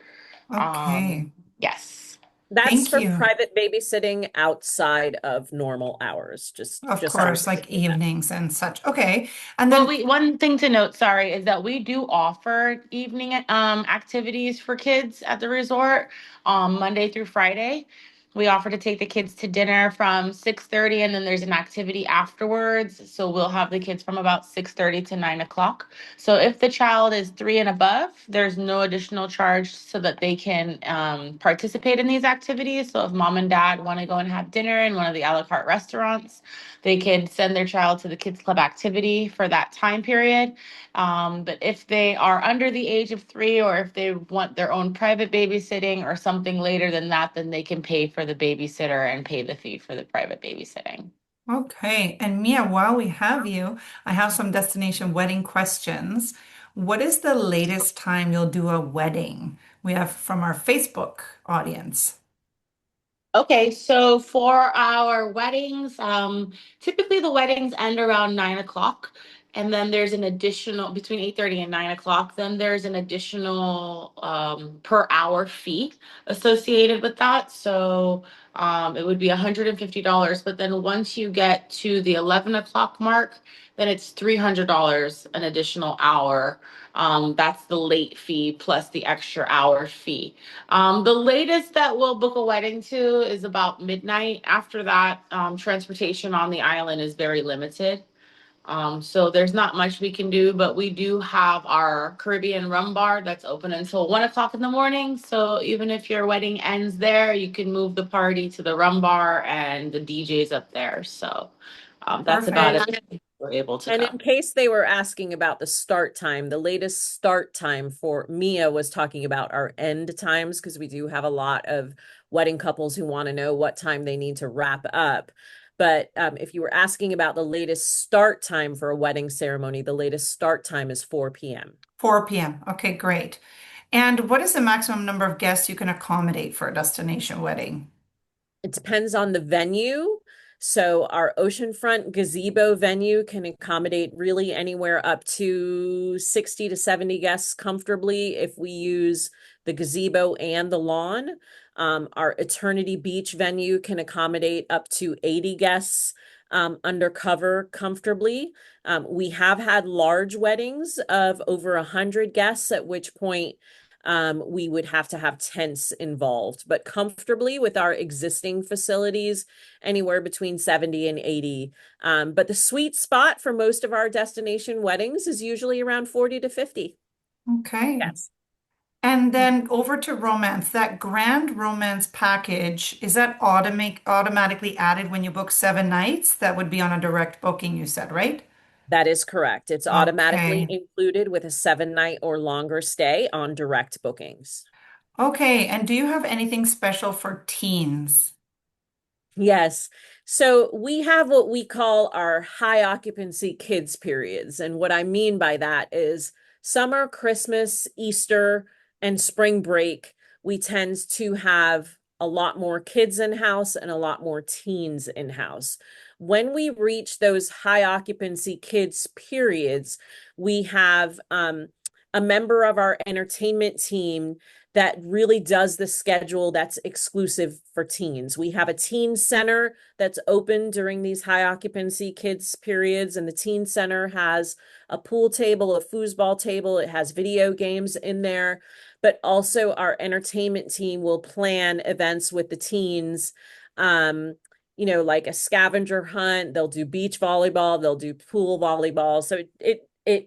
Okay. Yes. That's Thank for you. private babysitting outside of normal hours. Of Just course, like understanding that. evenings and such. Okay. And Well, then we one thing to note, sorry, is that we do offer evening activities for kids at the resort Monday through Friday. We offer to take the kids to dinner from 6:30, and then there's an activity afterwards. So we'll have the kids from about 6:30 to 9 o'clock. So if the child is 3 and above, there's no additional charge so that they can participate in these activities. So if mom and dad want to go and have dinner in one of the a la carte restaurants, they can send their child to the kids club activity for that time period. But if they are under the age of 3, or if they want their own private babysitting or something later than that, then they can pay for the babysitter and pay the fee for the private babysitting. okay. And Mia, while we have you, I have some destination wedding questions. What is the latest time you'll do a wedding? We have from our Facebook audience. Okay, so for our weddings, typically the weddings end around 9 o'clock, and then there's an additional between 8:30 and 9 o'clock. Then there's an additional per hour fee associated with that. So it would be $150. But then once you get to the 11 o'clock mark, then it's $300 an additional hour. That's the late fee plus the extra hour fee. The latest that we'll book a wedding to is about midnight. After that, transportation on the island is very limited. So there's not much we can do, but we do have our Caribbean rum bar that's open until 1 o'clock in the morning. So even if your wedding ends there, you can move the party to the rum bar and the DJ's up there. So that's about Perfect. it. We're able to And go. in case they were asking about the start time, the latest start time for Mia was talking about our end times, because we do have a lot of wedding couples who want to know what time they need to wrap up. But if you were asking about the latest start time for a wedding ceremony, the latest start time is 4 p.m. 4 p.m. Okay, great. And what is the maximum number of guests you can accommodate for a destination wedding? It depends on the venue. So our oceanfront gazebo venue can accommodate really anywhere up to 60 to 70 guests comfortably if we use the gazebo and the lawn. Our Eternity Beach venue can accommodate up to 80 guests under cover comfortably. We have had large weddings of over 100 guests, at which point we would have to have tents involved, but comfortably with our existing facilities, anywhere between 70 and 80. But the sweet spot for most of our destination weddings is usually around 40 to 50. Okay. Yes. And then over to romance, that grand romance package, is that automatically added when you book 7 nights? That would be on a direct booking, you said, right? That is correct. It's automatically Okay. included with a 7 night or longer stay on direct bookings. Okay. And do you have anything special for teens? Yes. So we have what we call our high occupancy kids periods. And what I mean by that is summer, Christmas, Easter, and spring break, we tend to have a lot more kids in house and a lot more teens in house. When we reach those high occupancy kids periods, we have a member of our entertainment team that really does the schedule that's exclusive for teens. We have a teen center that's open during these high occupancy kids periods, and the teen center has a pool table, a foosball table, it has video games in there, but also our entertainment team will plan events with the teens. Like a scavenger hunt, they'll do beach volleyball, they'll do pool volleyball. So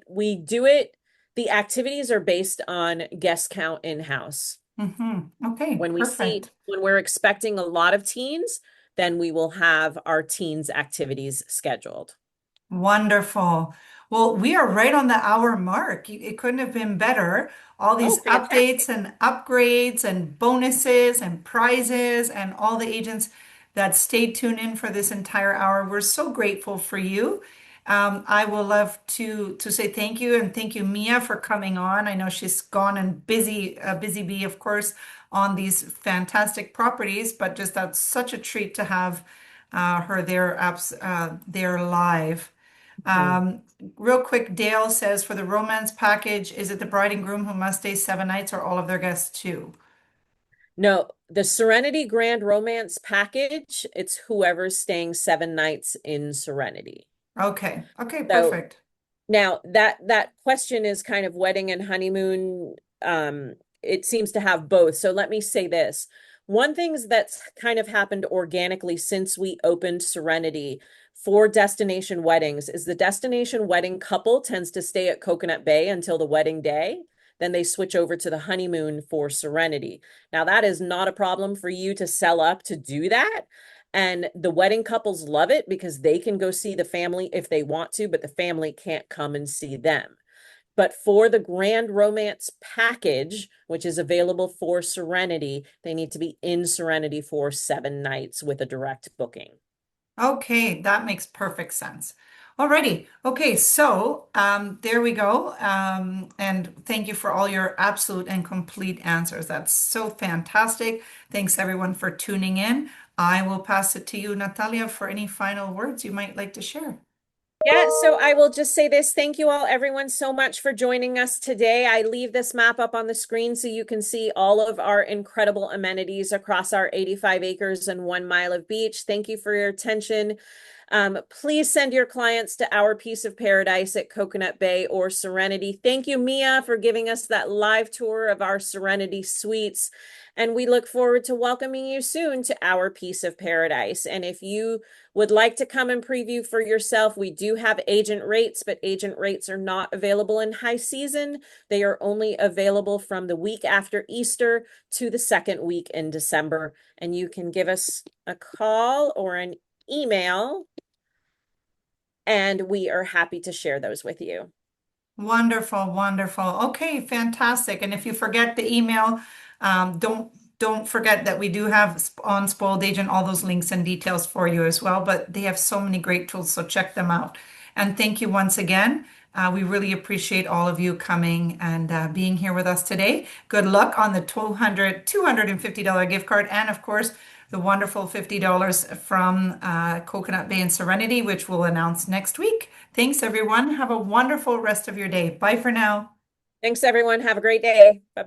we do it, the activities are based on guest count in-house. Okay, perfect. When we're expecting a lot of teens, then we will have our teens activities scheduled. Wonderful. Well, we are right on the hour mark. It couldn't have been better. All Oh, these updates fantastic. and upgrades and bonuses and prizes and all the agents that stayed tuned in for this entire hour. We're so grateful for you. I will love to say thank you and thank you, Mia, for coming on. I know she's gone and busy, busy bee, of course, on these fantastic properties, but just that's such a treat to have her there live. Mhm. Um, Real quick, Dale says for the romance package, is it the bride and groom who must stay 7 nights or all of their guests too? No, the Serenity Grand Romance package, it's whoever's staying 7 nights in Serenity. Okay, okay, So perfect. now that question is kind of wedding and honeymoon. It seems to have both. So let me say this. One thing that's kind of happened organically since we opened Serenity for destination weddings is the destination wedding couple tends to stay at Coconut Bay until the wedding day. Then they switch over to the honeymoon for Serenity. Now, that is not a problem for you to sell up to do that. And the wedding couples love it because they can go see the family if they want to, but the family can't come and see them. But for the Grand Romance package, which is available for Serenity, they need to be in Serenity for 7 nights with a direct booking. Okay, that makes perfect sense. Alrighty. Okay, so there we go. And thank you for all your absolute and complete answers. That's so fantastic. Thanks everyone for tuning in. I will pass it to you, Natalia, for any final words you might like to share. Yeah, so I will just say this. Thank you all, everyone, so much for joining us today. I leave this map up on the screen so you can see all of our incredible amenities across our 85 acres and 1 mile of beach. Thank you for your attention. Please send your clients to Our Piece of Paradise at Coconut Bay or Serenity. Thank you, Mia, for giving us that live tour of our Serenity suites. And we look forward to welcoming you soon to Our Piece of Paradise. And if you would like to come and preview for yourself, we do have agent rates, but agent rates are not available in high season. They are only available from the week after Easter to the second week in December. And you can give us a call or an email, and we are happy to share those with you. Wonderful, wonderful. Okay, fantastic. And if you forget the email, don't forget that we do have on Spoiled Agent all those links and details for you as well. But they have so many great tools, so check them out. And thank you once again. We really appreciate all of you coming and being here with us today. Good luck on the $250 gift card, and of course, the wonderful $50 from Coconut Bay and Serenity, which we'll announce next week. Thanks, everyone. Have a wonderful rest of your day. Bye for now. Thanks, everyone. Have a great day. Bye-bye.